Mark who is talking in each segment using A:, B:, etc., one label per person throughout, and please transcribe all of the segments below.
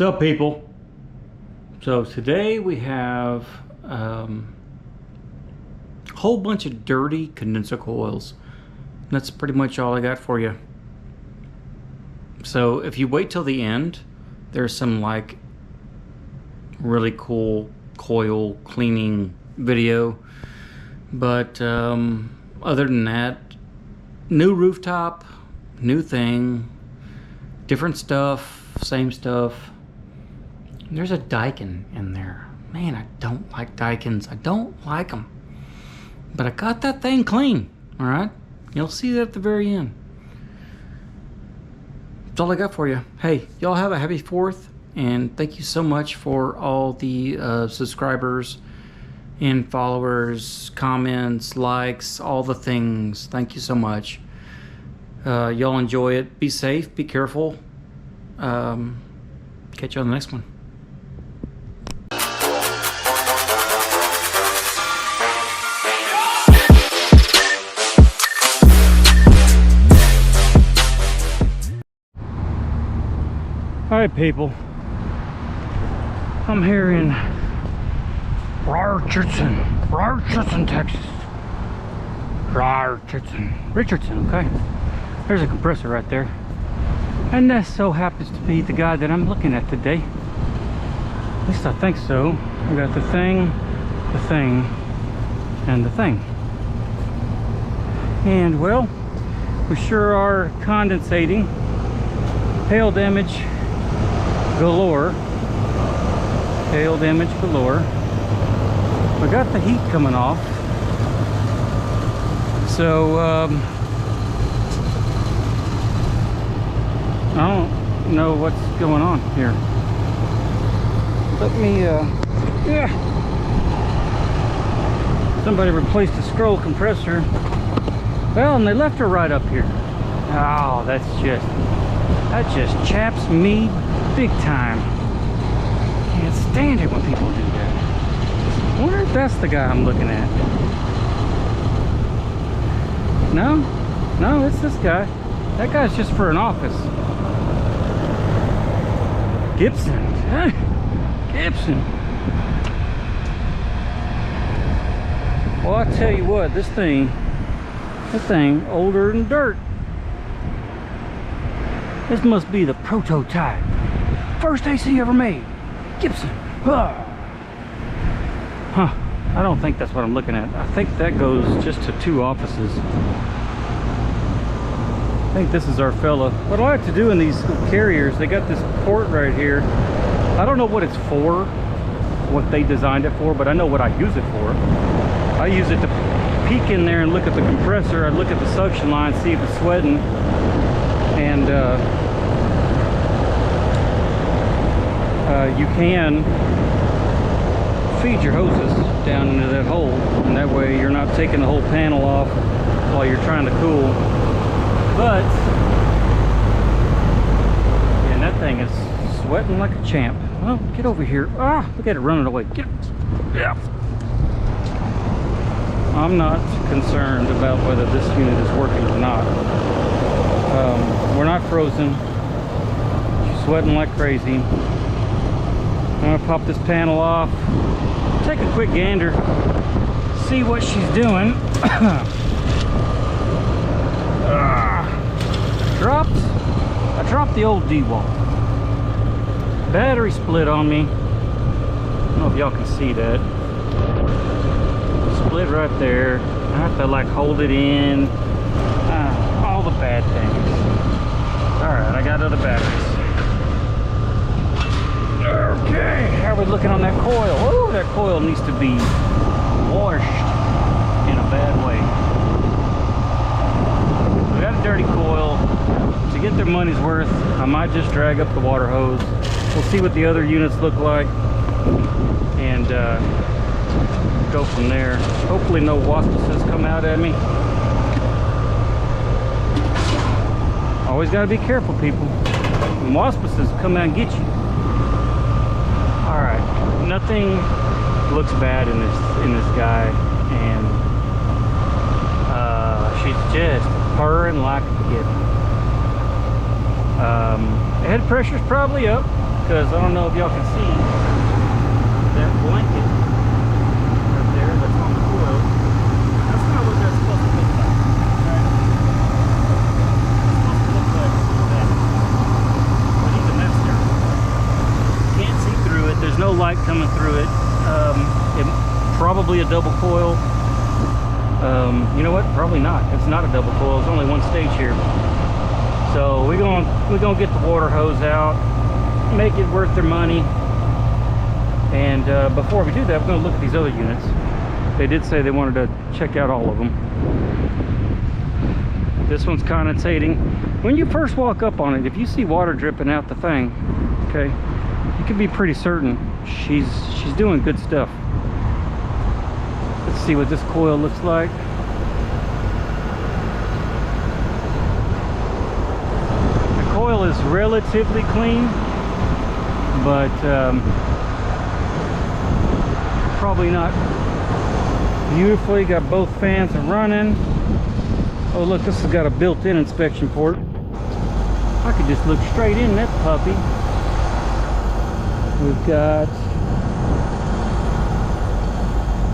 A: What's up, people? So today we have a whole bunch of dirty condenser coils. That's pretty much all I got for you. So if you wait till the end, there's some like really cool coil cleaning video. But other than that, new rooftop, new thing, different stuff, same stuff. There's a Daqikin in there. Man, I don't like Daikins. I don't like them. But I got that thing clean, all right? You'll see that at the very end. That's all I got for you. Hey, y'all have a happy 4th, and thank you so much for all the subscribers and followers, comments, likes, all the things. Thank you so much. Y'all enjoy it. Be safe. Be careful. Catch you on the next one. Alright, people, I'm here in Richardson, Texas. Richardson, okay? There's a compressor right there. And that so happens to be the guy that I'm looking at today. At least I think so. We got the thing, and the thing. And, well, we sure are condensating. Hail damage galore. We got the heat coming off, so I don't know what's going on here. Let me somebody replaced the scroll compressor. Well, and they left her right up here. Oh, that just chaps me big time. Can't stand it when people do that. I wonder if that's the guy I'm looking at. No, it's this guy. That guy's just for an office. Gibson. Well, I tell you what, that thing older than dirt. This must be the prototype. First AC ever made. Gibson. Huh. I don't think that's what I'm looking at. I think that goes just to 2 offices. I think this is our fella. What I like to do in these carriers, they got this port right here. I don't know what it's for, what they designed it for, but I know what I use it for. I use it to peek in there and look at the compressor. I look at the suction line, see if it's sweating, and you can feed your hoses down into that hole, and that way you're not taking the whole panel off while you're trying to cool. But and that thing is sweating like a champ. Well, get over here. Ah, look at it running away. Get it. Yeah. I'm not concerned about whether this unit is working or not. We're not frozen. She's sweating like crazy. I'm gonna pop this panel off, take a quick gander, see what she's doing. I dropped the old D-wall. Battery split on me. I don't know if y'all can see that. Split right there. I have to like hold it in. All the bad things. Alright, I got other batteries. Okay, how are we looking on that coil? Oh, that coil needs to be washed in a bad way. We got a dirty coil. To get their money's worth, I might just drag up the water hose. We'll see what the other units look like and go from there. Hopefully no waspices come out at me. Always got to be careful, people. When waspices come out and get you. Alright, nothing looks bad in this guy, and she's just purring like a kitten. Head pressure's probably up. because I don't know if y'all can see that blanket right there that's on the coil. That's not what that's supposed to look like. Okay? It's supposed to look like that. But even that's terrible. Can't see through it. There's no light coming through it. Probably a double coil. You know what? Probably not. It's not a double coil. It's only one stage here. So we're gonna get the water hose out, make it worth their money. And before we do that, we're gonna look at these other units. They did say they wanted to check out all of them. This one's condensating. When you first walk up on it, if you see water dripping out the thing, okay, you can be pretty certain she's doing good stuff. Let's see what this coil looks like. The coil is relatively clean, but probably not beautifully. Got both fans running. Oh look, this has got a built-in inspection port. I could just look straight in that puppy. We've got,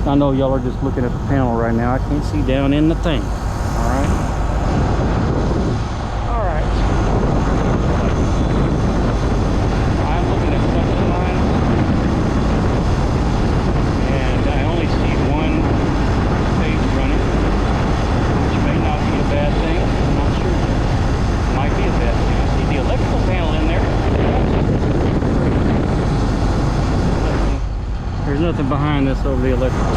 A: I know y'all are just looking at the panel right now. I can't see down in the thing. Alright. Alright. I'm looking at suction lines. And I only see one stage running, which may not be a bad thing. I'm not sure. It might be a bad thing. I see the electrical panel in there. There's nothing behind this over the electrical.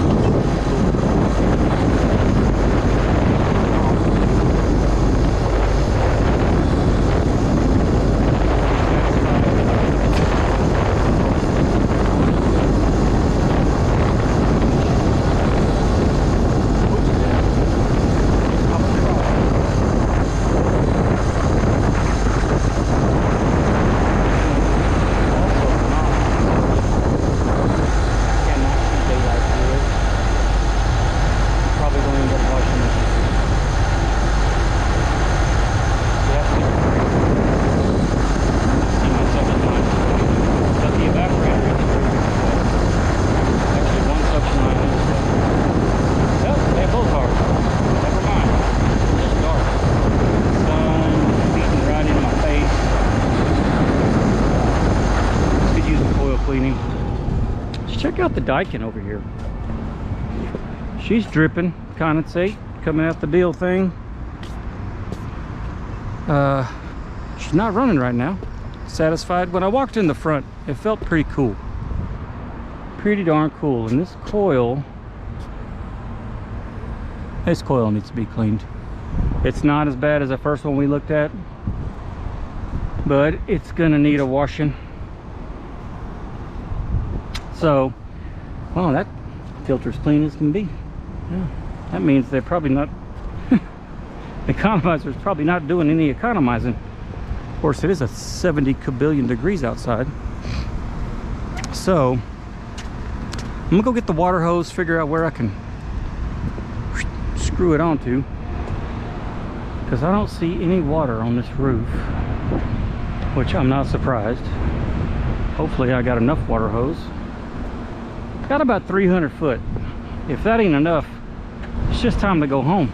A: Check out the Daqikin over here. She's dripping condensate coming out the deal thing. She's not running right now. Satisfied. When I walked in the front, it felt pretty cool. Pretty darn cool. And this coil needs to be cleaned. It's not as bad as the first one we looked at, but it's gonna need a washing. So, wow, that filter's clean as can be. Yeah, that means they're probably not, the economizer's probably not doing any economizing. Of course, it is a 70 kabillion degrees outside. So, I'm gonna go get the water hose, figure out where I can screw it onto, because I don't see any water on this roof, which I'm not surprised. Hopefully I got enough water hose. Got about 300 foot. If that ain't enough, it's just time to go home.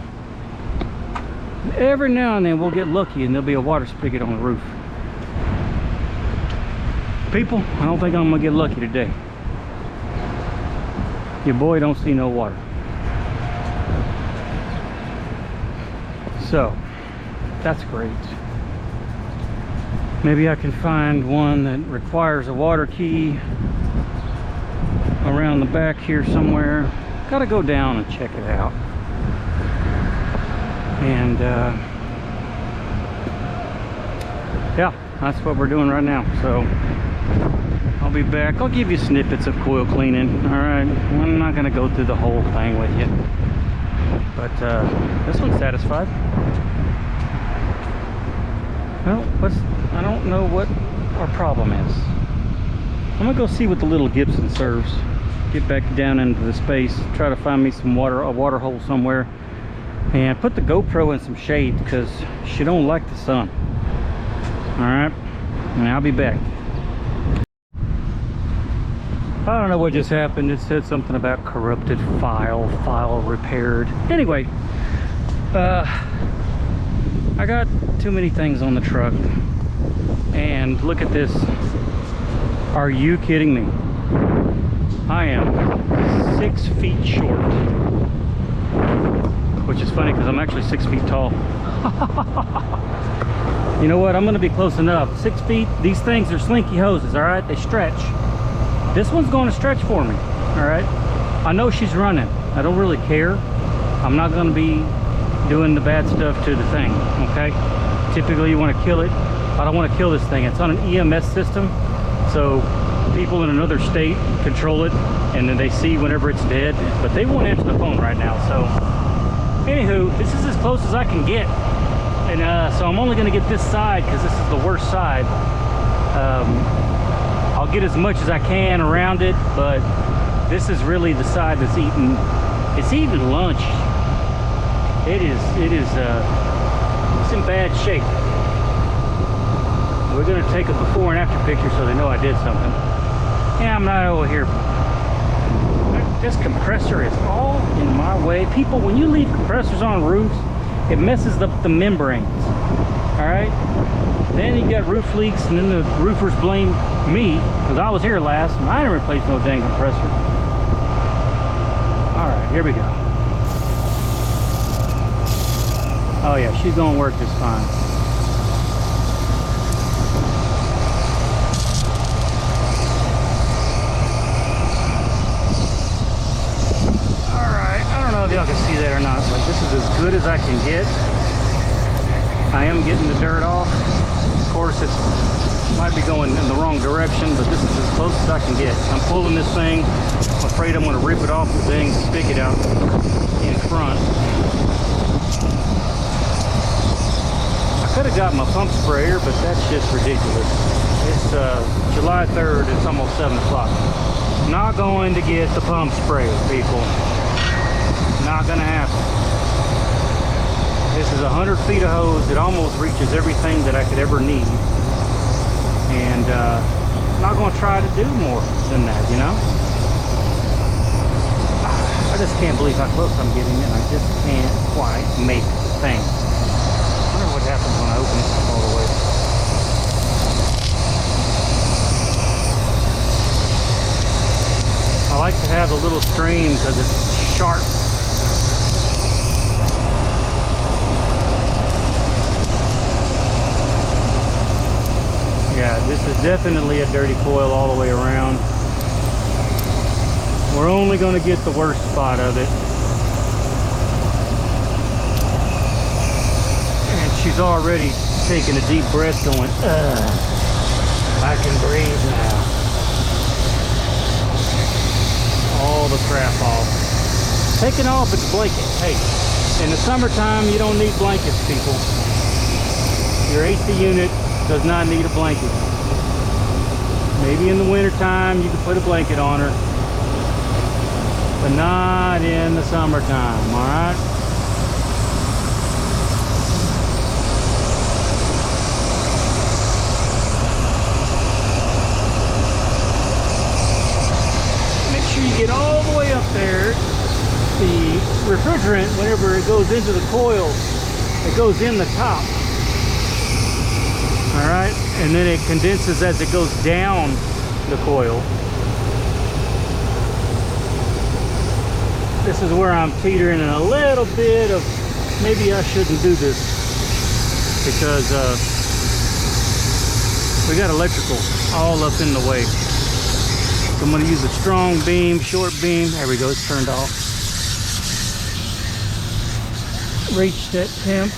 A: Every now and then we'll get lucky and there'll be a water spigot on the roof. People, I don't think I'm gonna get lucky today. Your boy don't see no water. So, that's great. Maybe I can find one that requires a water key around the back here somewhere. Gotta go down and check it out. And yeah, that's what we're doing right now. So I'll be back. I'll give you snippets of coil cleaning. All right, I'm not gonna go through the whole thing with you, but this one's satisfied. Well, I don't know what our problem is. I'm gonna go see what the little Gibson serves. Get back down into the space, try to find me some water, a water hole somewhere, and put the GoPro in some shade because she don't like the sun. All right, and I'll be back. I don't know what just happened. It said something about corrupted file repaired. Anyway, I got too many things on the truck. And look at this. Are you kidding me? I am 6 feet short. Which is funny because I'm actually 6 feet tall. You know what? I'm going to be close enough. 6 feet. These things are slinky hoses, all right? They stretch. This one's going to stretch for me, all right? I know she's running. I don't really care. I'm not going to be doing the bad stuff to the thing, okay? Typically, you want to kill it. I don't want to kill this thing. It's on an EMS system, so people in another state control it, and then they see whenever it's dead, but they won't answer the phone right now. So, anywho, this is as close as I can get. And so I'm only going to get this side because this is the worst side. I'll get as much as I can around it, but this is really the side that's eating. It's eating lunch. It's in bad shape. We're going to take a before and after picture so they know I did something. Yeah, I'm not over here. This compressor is all in my way. People, when you leave compressors on roofs, it messes up the membranes. All right? Then you got roof leaks, and then the roofers blame me because I was here last and I didn't replace no dang compressor. All right, here we go. Oh yeah, she's gonna work just fine. All right, I don't know if y'all can see that or not, but this is as good as I can get. I am getting the dirt off. Of course, it might be going in the wrong direction, but this is as close as I can get. I'm pulling this thing. I'm afraid I'm going to rip it off the thing, stick it out in front. I could have got my pump sprayer, but that's just ridiculous. It's July 3rd. It's almost 7 o'clock. Not going to get the pump sprayer, people. Not going to happen. This is 100 feet of hose. It almost reaches everything that I could ever need. And I'm not going to try to do more than that, you know? I just can't believe how close I'm getting, and I just can't quite make the thing. I wonder what happens when I open it all the way. I like to have a little stream because it's sharp. Yeah, this is definitely a dirty coil all the way around. We're only going to get the worst spot of it. And she's already taking a deep breath going, I can breathe now. All the crap off. Taking off its blanket. Hey, in the summertime, you don't need blankets, people. Your AC unit does not need a blanket. Maybe in the winter time you can put a blanket on her, but not in the summertime, all right? Make sure you get all the way up there. The refrigerant, whenever it goes into the coil, it goes in the top. All right, and then it condenses as it goes down the coil. This is where I'm teetering in a little bit of maybe I shouldn't do this because we got electrical all up in the way. So I'm going to use a strong beam, short beam. There we go, it's turned off. Reach that temp.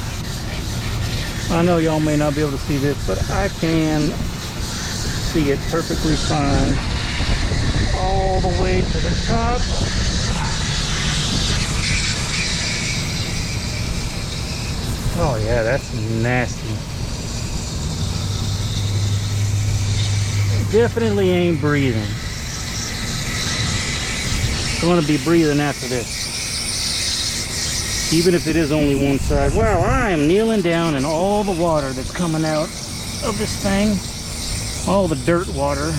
A: I know y'all may not be able to see this, but I can see it perfectly fine. All the way to the top. Oh yeah, that's nasty. Definitely ain't breathing. I'm gonna be breathing after this. Even if it is only one side. Wow, I am kneeling down in all the water that's coming out of this thing. All the dirt water.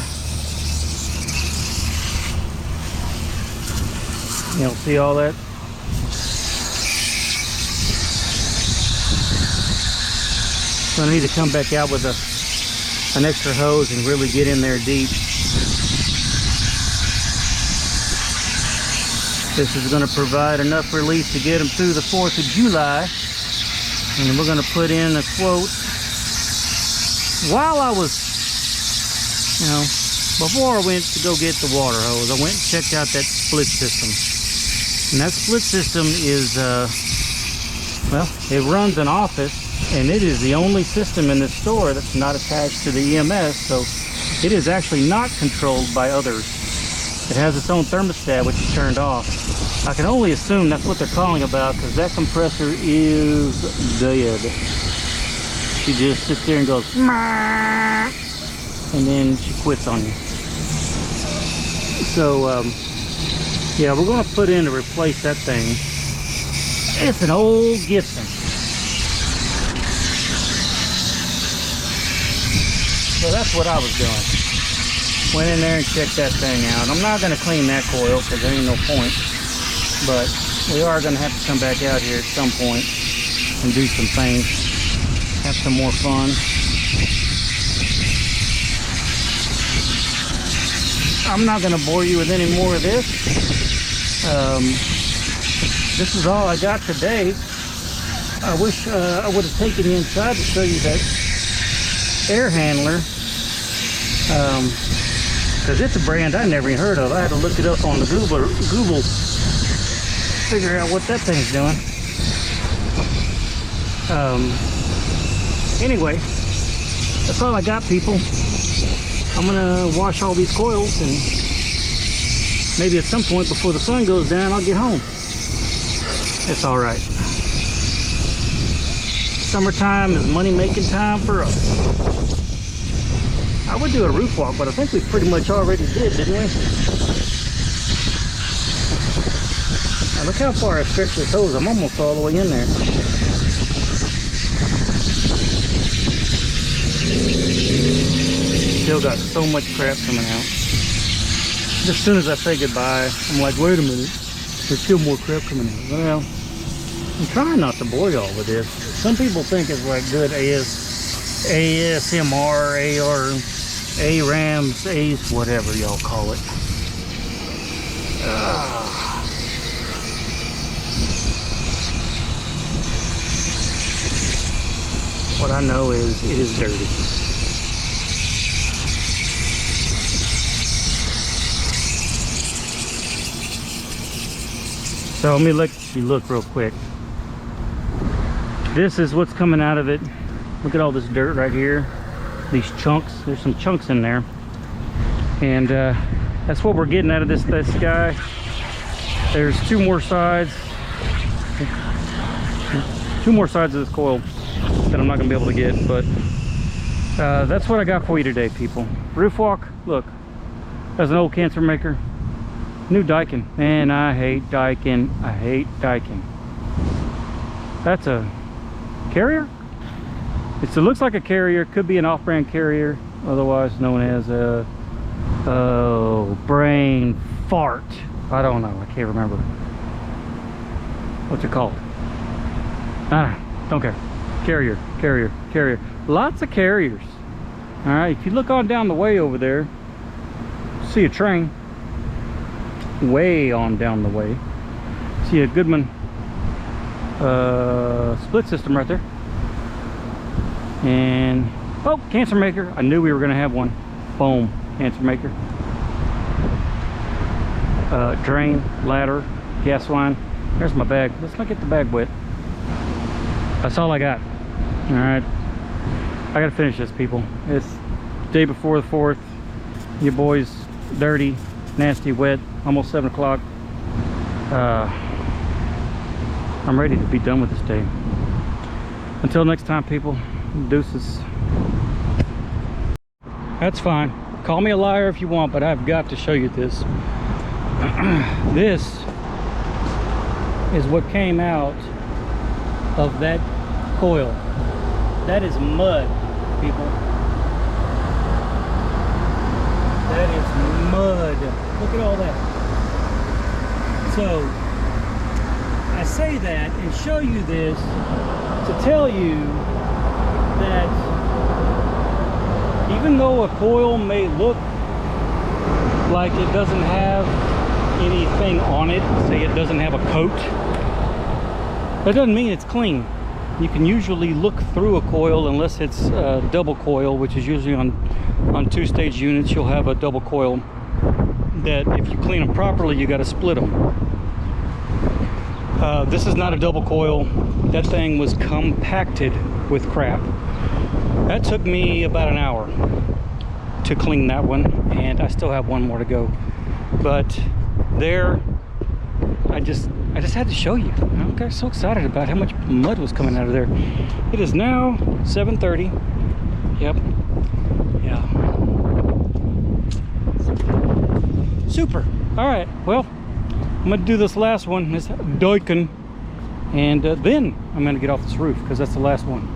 A: You know, see all that? So I need to come back out with an extra hose and really get in there deep. This is going to provide enough relief to get them through the 4th of July. And we're going to put in a quote. While I was, you know, before I went to go get the water hose, I went and checked out that split system. And that split system is, well, it runs an office, and it is the only system in this store that's not attached to the EMS, so it is actually not controlled by others. It has its own thermostat, which is turned off. I can only assume that's what they're calling about, because that compressor is dead. She just sits there and goes, and then she quits on you. So, yeah, we're going to put in to replace that thing. It's an old Gibson. So that's what I was doing. Went in there and checked that thing out. I'm not going to clean that coil because there ain't no point. But we are going to have to come back out here at some point and do some things. Have some more fun. I'm not going to bore you with any more of this. This is all I got today. I wish I would have taken you inside to show you that air handler. Because it's a brand I never even heard of. I had to look it up on the Google, figure out what that thing's doing. Anyway, that's all I got, people. I'm gonna wash all these coils, and maybe at some point before the sun goes down, I'll get home. It's all right. Summertime is money-making time for us. I would do a roof walk, but I think we pretty much already did, didn't we? Now look how far I stretched this hose. I'm almost all the way in there. Still got so much crap coming out. As soon as I say goodbye, I'm like, wait a minute, there's still more crap coming out. Well, I'm trying not to bore y'all with this. Some people think it's like good ASMR, ARAMs, A's, whatever y'all call it. What I know is it is dirty. So let me let you look real quick. This is what's coming out of it. Look at all this dirt right here. These chunks. There's some chunks in there. And that's what we're getting out of this guy. There's two more sides. Two more sides of this coil that I'm not going to be able to get. But that's what I got for you today, people. Roof walk. Look. That's an old cancer maker. New Daqikin. Man, I hate Daqikin. I hate Daqikin. That's a Carrier? It looks like a Carrier. Could be an off-brand Carrier, otherwise known as a brain fart. I don't know. I can't remember. What's it called? Don't care. Carrier. Lots of Carriers. All right. If you look on down the way over there, see a train. Way on down the way. See a Goodman split system right there. And oh, cancer maker. I knew we were going to have one. Boom, cancer maker. Drain, ladder, gas line. There's my bag. Let's not get the bag wet. That's all I got. All right, I gotta finish this, people. It's day before the 4th. Your boy's dirty, nasty, wet. Almost 7 o'clock. I'm ready to be done with this day. Until next time, people. Deuces. That's fine. Call me a liar if you want, but I've got to show you this. This is what came out of that coil. That is mud, people. That is mud. Look at all that.
B: So I say that and show you this to tell you that even though a coil may look like it doesn't have anything on it, say it doesn't have a coat, that doesn't mean it's clean. You can usually look through a coil, unless it's a double coil, which is usually on two-stage units. You'll have a double coil that if you clean them properly, you got to split them. This is not a double coil. That thing was compacted with crap. That took me about an hour to clean that one, and I still have one more to go. But there, I just had to show you. I got so excited about how much mud was coming out of there. It is now 7:30. Yep. Yeah. Super. All right. Well, I'm gonna do this last one, this Daikin, and then I'm gonna get off this roof because that's the last one.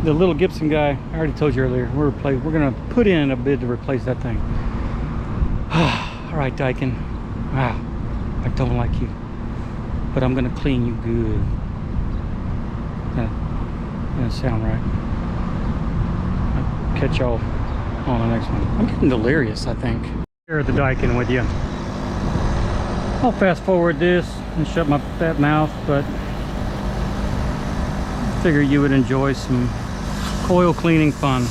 B: The little Gibson guy, I already told you earlier, we're gonna put in a bid to replace that thing. All right, Daikin. Wow, I don't like you, but I'm gonna clean you good. That sound right. I'll catch y'all on the next one. I'm getting delirious, I think. Share the Daikin with you. I'll fast forward this and shut my fat mouth, but I figure you would enjoy some coil cleaning fun.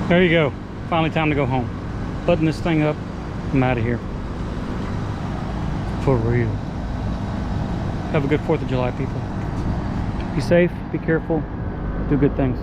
B: There you go. Finally time to go home. Button this thing up. I'm out of here. For real. Have a good 4th of July, people. Be safe, be careful, do good things.